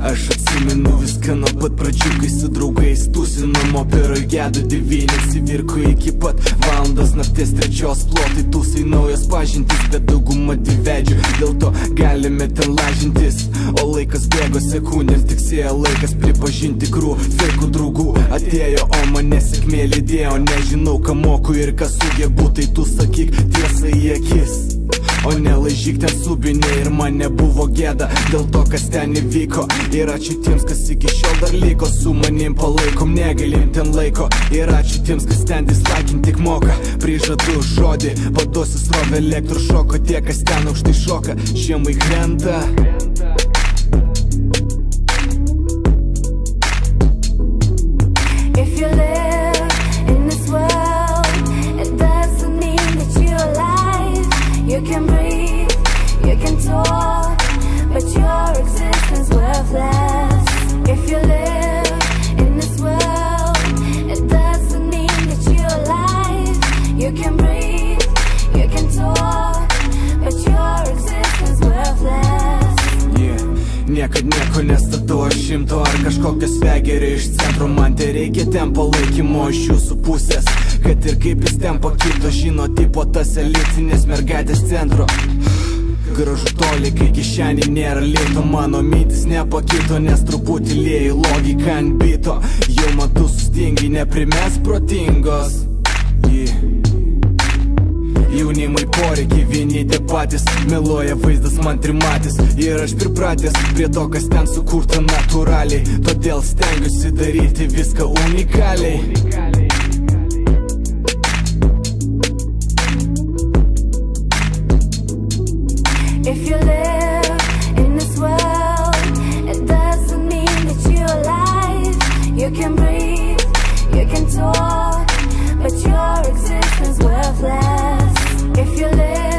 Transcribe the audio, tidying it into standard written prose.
Aš atsimenu viską nuo pat pradžių, kai su draugais tūsinom operoj Gedo 9 Sivirko iki pat valandos nakties 3 plotai tūsai naujos pažintys, bet dauguma dvivedžių, dėl to galime ten lažintis. O laikas bėgo sekundėm, tiksėjo laikas pripažinti krū feikų draugų. Atėjo, o mane sėkmė lydėjo, nežinau ką moku ir ką sugebu, tai tu sakyk tiesą į akis. O nelaižyk ten subinė ir man nebuvo gėda dėl to, kas ten įvyko. Ir ačiū tiems, kas iki šiol dar liko, su manim palaikom, negailim ten laiko. Ir ačiū tiems, kas ten dislaikin tik moka. Prižadu žodį, paduosiu srovę elektrošoko, tie, kas ten aukštai šoka, žiemai krenta. You can breathe, you can talk, but your existence worthless. If you live in this world, it doesn't mean that you're alive. You can breathe, you can talk, but your existence worthless. Niekad nieko nestatau aš 100 ar kažkokio svegerio iš centro. Man te reikia ten palaikymo iš jūsų pusės, kad ir kaip jis ten pakito, žino tipo tas elitinės mergaitės centro. Gražu toli, kai kišenį nėra lėto, mano mintis nepakito, nes truputį lėjai logiką ant bito. Jau matau sustingi, neprimes protingos. Jaunimai poreikiai vieni tie patys, meluoja vaizdas man trimatis. Ir aš pripratęs prie to, kas ten sukurta natūraliai, todėl stengiuosi daryti viską unikaliai. If you live in this world, it doesn't mean that you're alive. You can breathe, you can talk, but your existence worthless. If you live